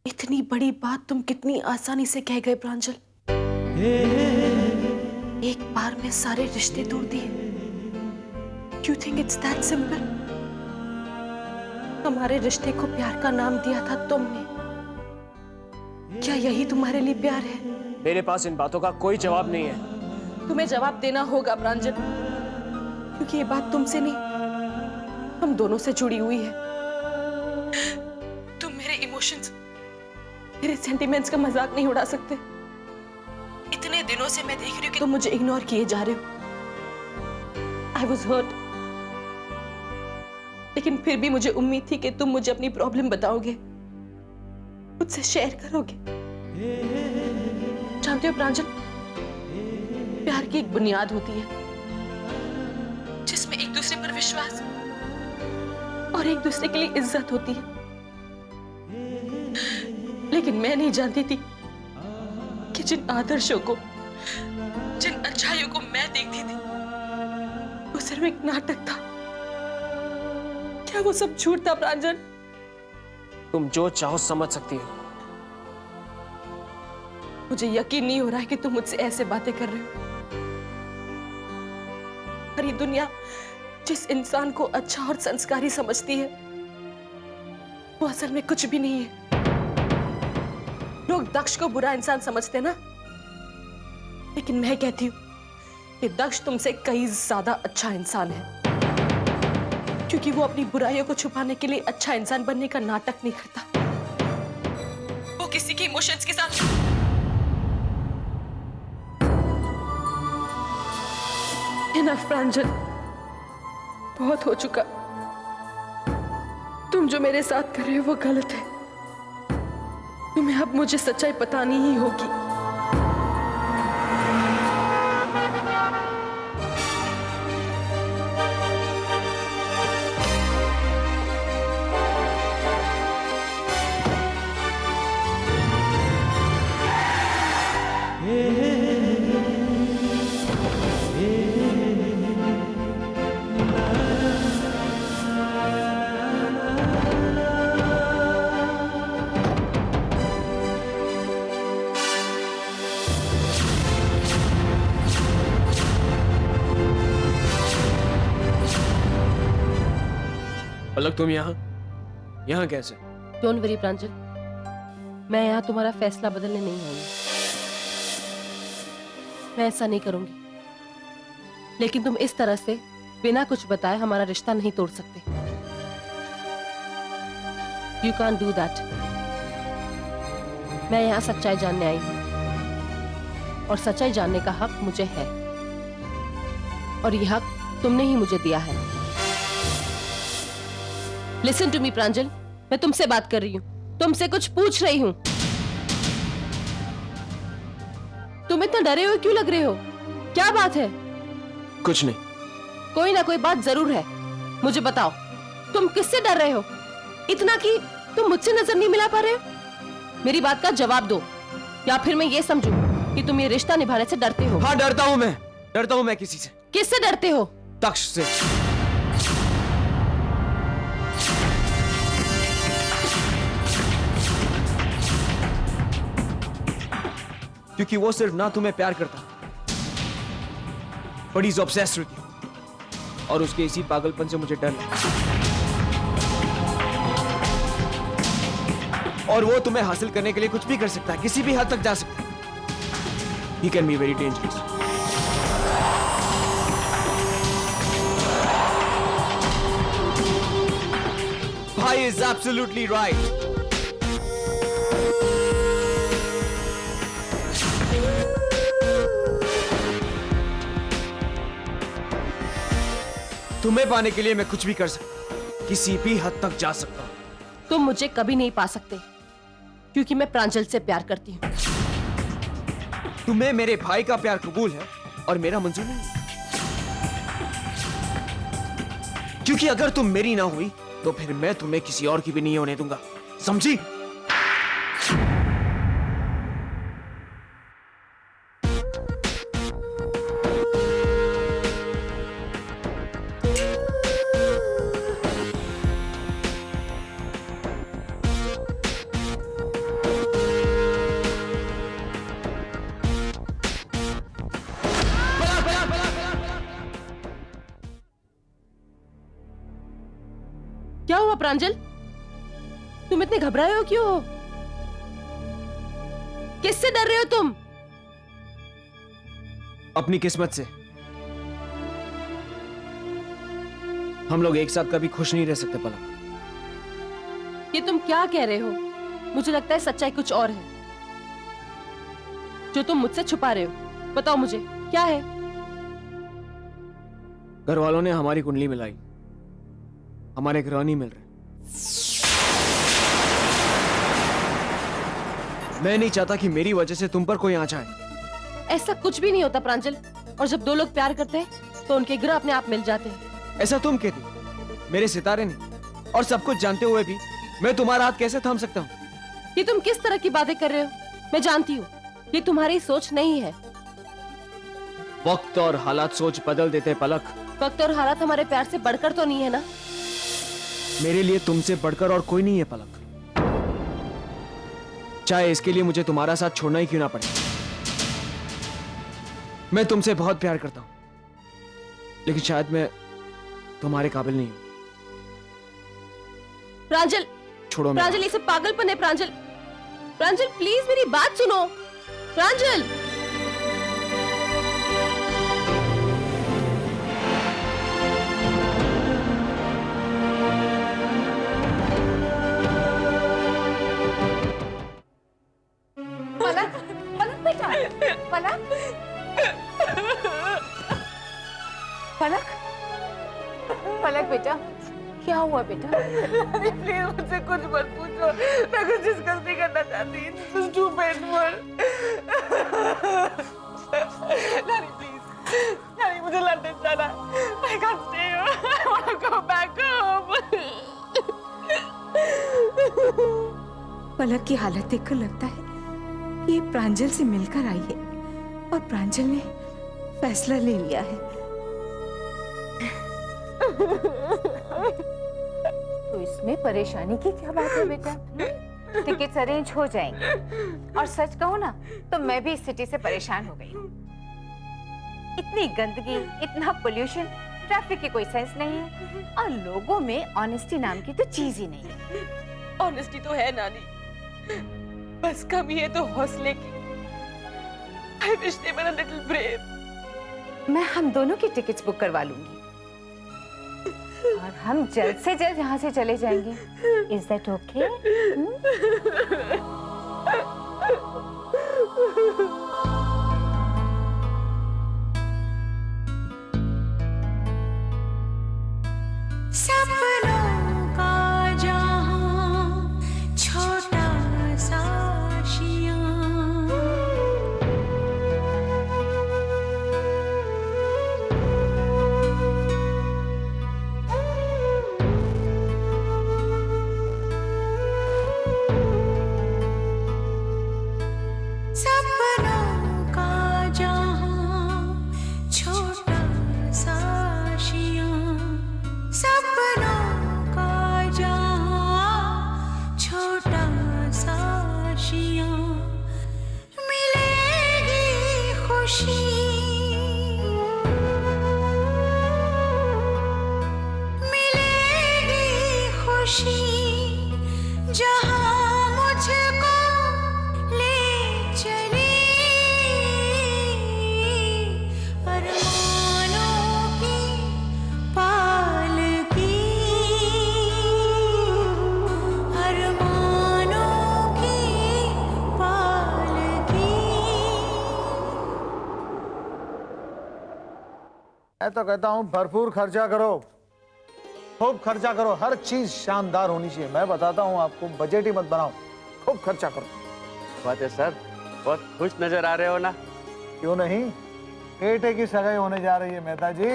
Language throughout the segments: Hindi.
इतनी बड़ी बात तुम कितनी आसानी से कह गए प्रांजल। एक बार में सारे रिश्ते तोड़ दिए। You think it's that simple? हमारे रिश्ते को प्यार का नाम दिया था तुमने। क्या यही तुम्हारे लिए प्यार है? मेरे पास इन बातों का कोई जवाब नहीं है। तुम्हें जवाब देना होगा प्रांजल, क्योंकि ये बात तुमसे नहीं, हम दोनों से जुड़ी हुई है। तुम मेरे इमोशंस, मेरे सेंटिमेंट्स का मजाक नहीं उड़ा सकते। इतने दिनों से मैं देख रही हूँ कि तुम मुझे इग्नोर किए जा रहे हो। आई वॉज हर्ट, लेकिन फिर भी मुझे उम्मीद थी कि तुम मुझे अपनी प्रॉब्लम बताओगे, मुझसे शेयर करोगे। जानते हो प्रांजल, प्यार की एक बुनियाद होती है जिसमें एक दूसरे पर विश्वास और एक दूसरे के लिए इज्जत होती है। लेकिन मैं नहीं जानती थी कि जिन आदर्शों को, जिन अच्छाइयों को मैं देखती थी, वो सिर्फ एक नाटक था। क्या वो सब झूठ था प्रांजल? तुम जो चाहो समझ सकती हो। मुझे यकीन नहीं हो रहा है कि तुम मुझसे ऐसे बातें कर रहे हो। और ये दुनिया जिस इंसान को अच्छा और संस्कारी समझती है, वो असल में कुछ भी नहीं है। लोग दक्ष को बुरा इंसान समझते ना, लेकिन मैं कहती हूं कि दक्ष तुमसे कई ज्यादा अच्छा इंसान है, क्योंकि वो अपनी बुराइयों को छुपाने के लिए अच्छा इंसान बनने का नाटक नहीं करता। वो किसी के इमोशंस के साथ इनफ प्रांजल, बहुत हो चुका। तुम जो मेरे साथ कर रहे हो वो गलत है। तुम्हें अब मुझे सच्चाई बतानी ही होगी। पलक, तुम यहाँ कैसे? डोंट वरी प्रांजल, मैं यहाँ तुम्हारा फैसला बदलने नहीं आई। मैं ऐसा नहीं करूंगी, लेकिन तुम इस तरह से बिना कुछ बताए हमारा रिश्ता नहीं तोड़ सकते। You can do that. मैं यहाँ सच्चाई जानने आई हूँ, और सच्चाई जानने का हक मुझे है, और यह हक तुमने ही मुझे दिया है। लिसन टू मी प्रांजल, मैं तुमसे बात कर रही हूँ, तुमसे कुछ पूछ रही हूँ। तुम इतना डरे हुए क्यों लग रहे हो? क्या बात है? कुछ नहीं। कोई ना कोई बात जरूर है, मुझे बताओ। तुम किससे डर रहे हो इतना कि तुम मुझसे नजर नहीं मिला पा रहे हो? मेरी बात का जवाब दो, या फिर मैं ये समझूं कि तुम ये रिश्ता निभाने से डरते हो। हाँ, डरता हूँ मैं किसी से। किससे डरते हो? दक्ष से। क्योंकि वो सिर्फ ना तुम्हें प्यार करता, but is obsessed with you, और उसके इसी पागलपन से मुझे डर लगता। और वो तुम्हें हासिल करने के लिए कुछ भी कर सकता है, किसी भी हद तक जा सकता है। He can be very dangerous. भाई is absolutely right. तुम्हें पाने के लिए मैं कुछ भी कर सकता हूं, किसी भी हद तक जा सकता हूं। तुम मुझे कभी नहीं पा सकते, क्योंकि मैं प्रांजल से प्यार करती हूँ। तुम्हें मेरे भाई का प्यार कबूल है और मेरा मंजूर नहीं, क्योंकि अगर तुम मेरी ना हुई तो फिर मैं तुम्हें किसी और की भी नहीं होने दूंगा, समझी? हुआ प्रांजल? तुम इतने घबराए हो क्यों हो? किससे डर रहे हो तुम? अपनी किस्मत से। हम लोग एक साथ कभी खुश नहीं रह सकते पलक। ये तुम क्या कह रहे हो? मुझे लगता है सच्चाई कुछ और है जो तुम मुझसे छुपा रहे हो। बताओ मुझे क्या है? घर वालों ने हमारी कुंडली मिलाई, हमारे ग्रह नहीं मिल रहे। मैं नहीं चाहता कि मेरी वजह से तुम पर कोई आंच आए। ऐसा कुछ भी नहीं होता प्रांजल। और जब दो लोग प्यार करते हैं तो उनके ग्रह अपने आप मिल जाते हैं। ऐसा तुम कहती, मेरे सितारे नहीं। और सब कुछ जानते हुए भी मैं तुम्हारा हाथ कैसे थाम सकता हूँ? ये तुम किस तरह की बातें कर रहे हो? मैं जानती हूँ ये तुम्हारी सोच नहीं है। वक्त और हालात सोच बदल देते पलक। वक्त और हालात हमारे प्यार से बढ़कर तो नहीं है ना? मेरे लिए तुमसे बढ़कर और कोई नहीं है पलक, चाहे इसके लिए मुझे तुम्हारा साथ छोड़ना ही क्यों ना पड़े। मैं तुमसे बहुत प्यार करता हूं, लेकिन शायद मैं तुम्हारे काबिल नहीं हूं। प्रांजल, छोड़ो मेरा। प्रांजल, ये सब पागलपन है। प्रांजल, प्रांजल प्लीज मेरी बात सुनो। प्रांजल, पलक, पलक बेटा, पलक, पलक, पलक बेटा, क्या हुआ बेटा? प्लीज मुझसे कुछ मत पूछो, मैं कुछ डिस्कस नहीं करना चाहती। This is too painful. नानी प्लीज, नानी मुझे लंदन जाना। I can't stay here. I want to go back home. पलक की हालत देखकर लगता है कि ये प्रांजल से मिलकर आई है और प्रांजल ने फैसला ले लिया है। तो इसमें परेशानी की क्या बात है बेटा? टिकट्स अरेंज हो जाएंगे। और सच कहूँ ना तो मैं भी इस सिटी से परेशान हो गई हूँ। इतनी गंदगी, इतना पोल्यूशन, ट्रैफिक की कोई सेंस नहीं है और लोगों में ऑनेस्टी नाम की तो चीज ही नहीं है। ऑनेस्टी तो है नानी, बस कमी है तो हौसले की। I wish they were a little brave. मैं हम दोनों की टिकट्स बुक करवा लूंगी और हम जल्द से जल्द यहाँ से चले जाएंगे। Is that okay? सपनों का जहां छोटा सा आशियां, सपनों का जहां छोटा सा आशियां, सपनों का जहां छोटा सा आशियां, मिलेगी खुशी, मिलेगी खुशी, जहां मुझको ले चली अरमानों की पालकी, अरमानों की पालकी। मैं तो कहता हूँ भरपूर खर्चा करो, खूब खर्चा करो, हर चीज शानदार होनी चाहिए। मैं बताता हूँ आपको, बजट ही मत बनाओ, खूब खर्चा करो। बात है सर, बहुत खुश नजर आ रहे हो ना। क्यों नहीं, बेटे की सगाई होने जा रही है मेहता जी।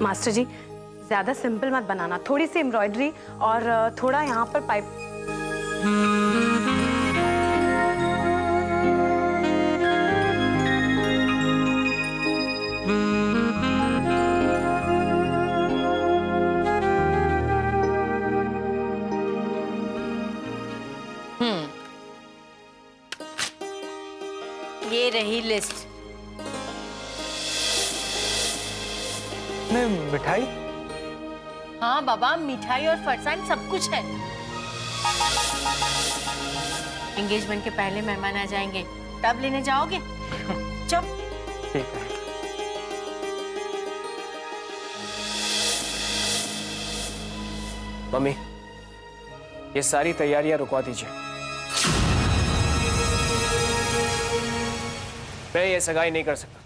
मास्टर जी, ज्यादा सिंपल मत बनाना, थोड़ी सी एम्ब्रॉयडरी और थोड़ा यहाँ पर पाइप। ये रही लिस्ट। नहीं मिठाई? हाँ बाबा, मिठाई और फरसाण सब कुछ है। एंगेजमेंट के पहले मेहमान आ जाएंगे, तब लेने जाओगे? चल। ठीक है। मम्मी, ये सारी तैयारियां रुकवा दीजिए। मैं ये सगाई नहीं कर सकता।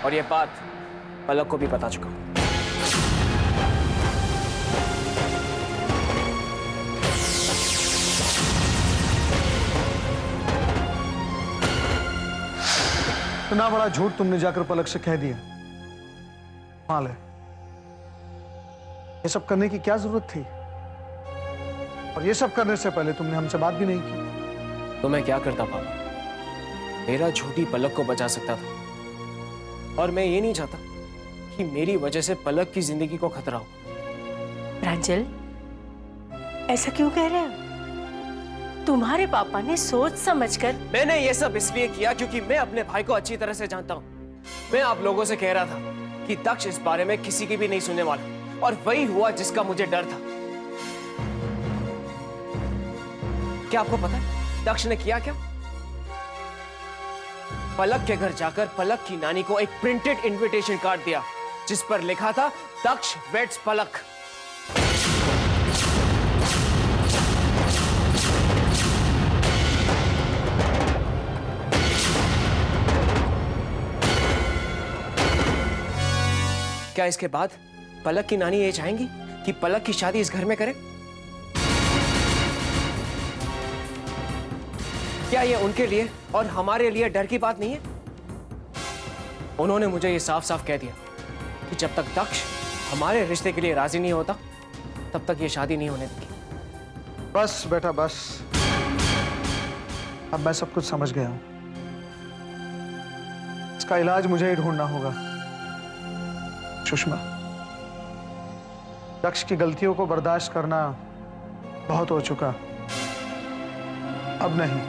और ये बात पलक को भी बता चुका हूं। इतना बड़ा झूठ तुमने जाकर पलक से कह दिया। माल है, ये सब करने की क्या जरूरत थी? और ये सब करने से पहले तुमने हमसे बात भी नहीं की। तो मैं क्या करता पापा? मेरा झूठी पलक को बचा सकता था, और मैं ये नहीं चाहता कि मेरी वजह से पलक की जिंदगी को खतरा हो। प्रांजल, ऐसा क्यों कह रहे हो? तुम्हारे पापा ने सोच समझकर। मैंने ये सब इसलिए किया क्योंकि मैं अपने भाई को अच्छी तरह से जानता हूँ। मैं आप लोगों से कह रहा था कि दक्ष इस बारे में किसी की भी नहीं सुनने वाला, और वही हुआ जिसका मुझे डर था। क्या आपको पता है दक्ष ने किया क्या? पलक के घर जाकर पलक की नानी को एक प्रिंटेड इनविटेशन कार्ड दिया जिस पर लिखा था दक्ष वेड्स पलक। क्या इसके बाद पलक की नानी ये चाहेंगी कि पलक की शादी इस घर में करें? क्या ये उनके लिए और हमारे लिए डर की बात नहीं है? उन्होंने मुझे ये साफ साफ कह दिया कि जब तक दक्ष हमारे रिश्ते के लिए राजी नहीं होता तब तक ये शादी नहीं होने देगी। बस बेटा बस, अब मैं सब कुछ समझ गया हूं। इसका इलाज मुझे ही ढूंढना होगा। सुषमा, दक्ष की गलतियों को बर्दाश्त करना बहुत हो चुका, अब नहीं।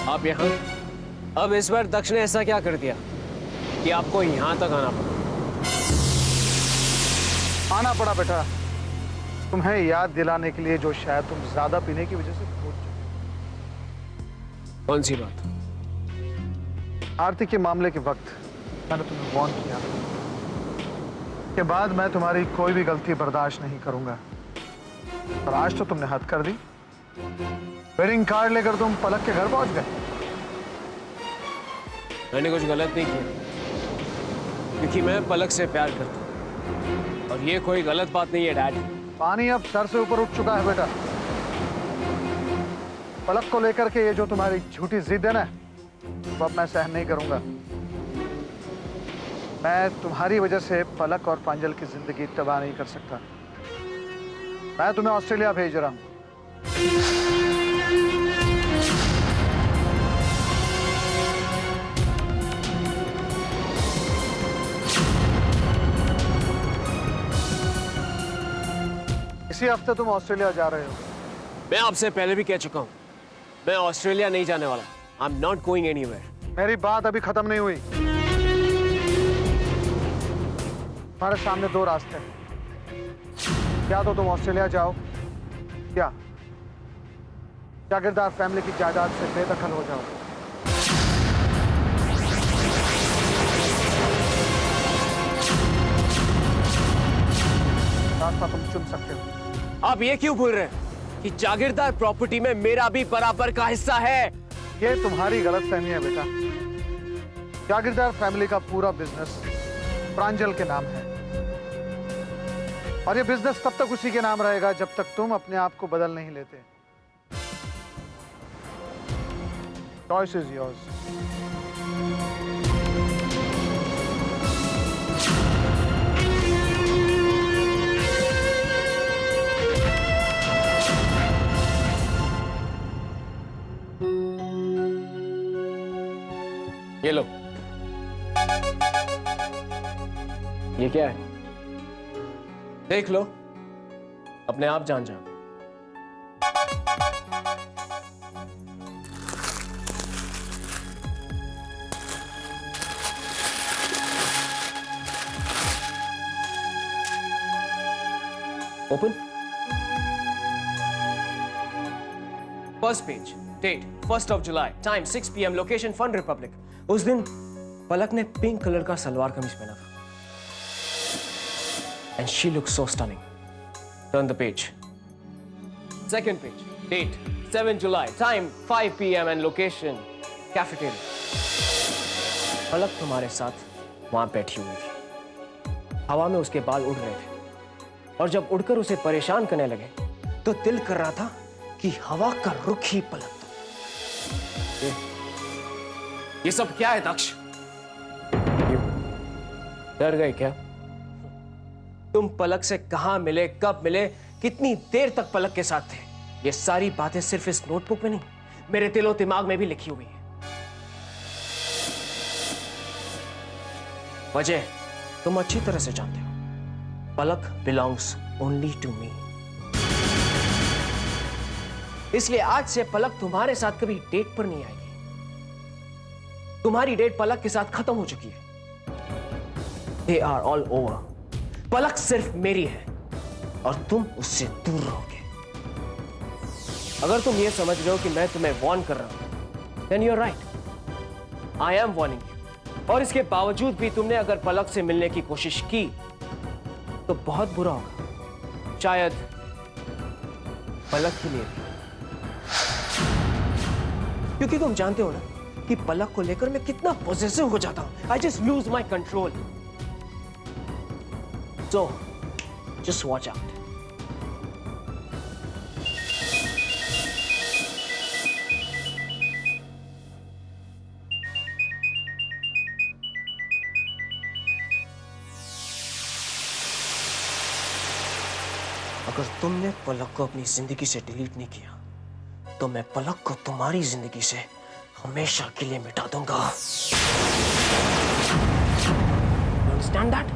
आप यहाँ? अब इस बार दक्ष ने ऐसा क्या कर दिया कि आपको यहाँ तक आना पड़ा? आना पड़ा बेटा, तुम्हें याद दिलाने के लिए जो शायद तुम ज्यादा पीने की वजह से भूल चुके। कौन सी बात? आरती के मामले के वक्त मैंने तुम्हें वार्न किया के बाद मैं तुम्हारी कोई भी गलती बर्दाश्त नहीं करूंगा, और आज तो तुमने हद कर दी। वेडिंग कार्ड लेकर तुम पलक के घर पहुंच गए। मैंने कुछ गलत नहीं किया क्योंकि मैं पलक से प्यार करता हूं, और ये कोई गलत बात नहीं है डैड। पानी अब सर से ऊपर उठ चुका है बेटा। पलक को लेकर के ये जो तुम्हारी झूठी जिद है ना, वो अब मैं सहन नहीं करूंगा। मैं तुम्हारी वजह से पलक और प्रांजल की जिंदगी तबाह नहीं कर सकता। मैं तुम्हें ऑस्ट्रेलिया भेज रहा हूं। इसी हफ्ते तुम ऑस्ट्रेलिया जा रहे हो। मैं आपसे पहले भी कह चुका हूं, मैं ऑस्ट्रेलिया नहीं जाने वाला। I am not going anywhere. मेरी बात अभी खत्म नहीं हुई। तुम्हारे सामने दो रास्ते हैं, या तो तुम ऑस्ट्रेलिया जाओ या जागीरदार फैमिली की जायदाद से बेदखल हो जाओ। रास्ता तुम चुन सकते हो। आप ये क्यों भूल रहे हैं कि जागीरदार प्रॉपर्टी में मेरा भी बराबर का हिस्सा है? ये तुम्हारी गलतफहमी है बेटा। जागीरदार फैमिली का पूरा बिजनेस प्रांजल के नाम है, और ये बिजनेस तब तक उसी के नाम रहेगा जब तक तुम अपने आप को बदल नहीं लेते। Choice is yours. ये लो। ये क्या है? देख लो, अपने आप जान जाओ। Open. First page, date 1st of July, time 6 PM, location Fun Republic. उस दिन पलक ने पिंक कलर का सलवार कमीज पहना था। And she looks so stunning. Turn the page. Second page, date 7 July, time 5 PM and location cafeteria. पलक तुम्हारे साथ वहां बैठी हुई थी। हवा में उसके बाल उड़ रहे थे और जब उड़कर उसे परेशान करने लगे तो दिल कर रहा था कि हवा का रुख ही पलक दो। ये सब क्या है दक्ष? डर गए क्या? तुम पलक से कहां मिले, कब मिले, कितनी देर तक पलक के साथ थे? ये सारी बातें सिर्फ इस नोटबुक में नहीं, मेरे दिलो दिमाग में भी लिखी हुई है। वजह तुम अच्छी तरह से जानते हो। पलक बिलोंग्स ओनली टू मी। इसलिए आज से पलक तुम्हारे साथ कभी डेट पर नहीं आएगी। तुम्हारी डेट पलक के साथ खत्म हो चुकी है। They are all over. पलक सिर्फ मेरी है और तुम उससे दूर रहोगे। अगर तुम ये समझ रहे हो कि मैं तुम्हें वार्न कर रहा हूं, then you're right. I am warning you. और इसके बावजूद भी तुमने अगर पलक से मिलने की कोशिश की तो बहुत बुरा होगा। शायद पलक के लिए भी। क्योंकि तुम जानते हो ना कि पलक को लेकर मैं कितना पॉसेसिव हो जाता हूं। I just lose my control. So, just watch out. अगर तुमने पलक को अपनी जिंदगी से डिलीट नहीं किया तो मैं पलक को तुम्हारी जिंदगी से हमेशा के लिए मिटा दूंगा। You understand that?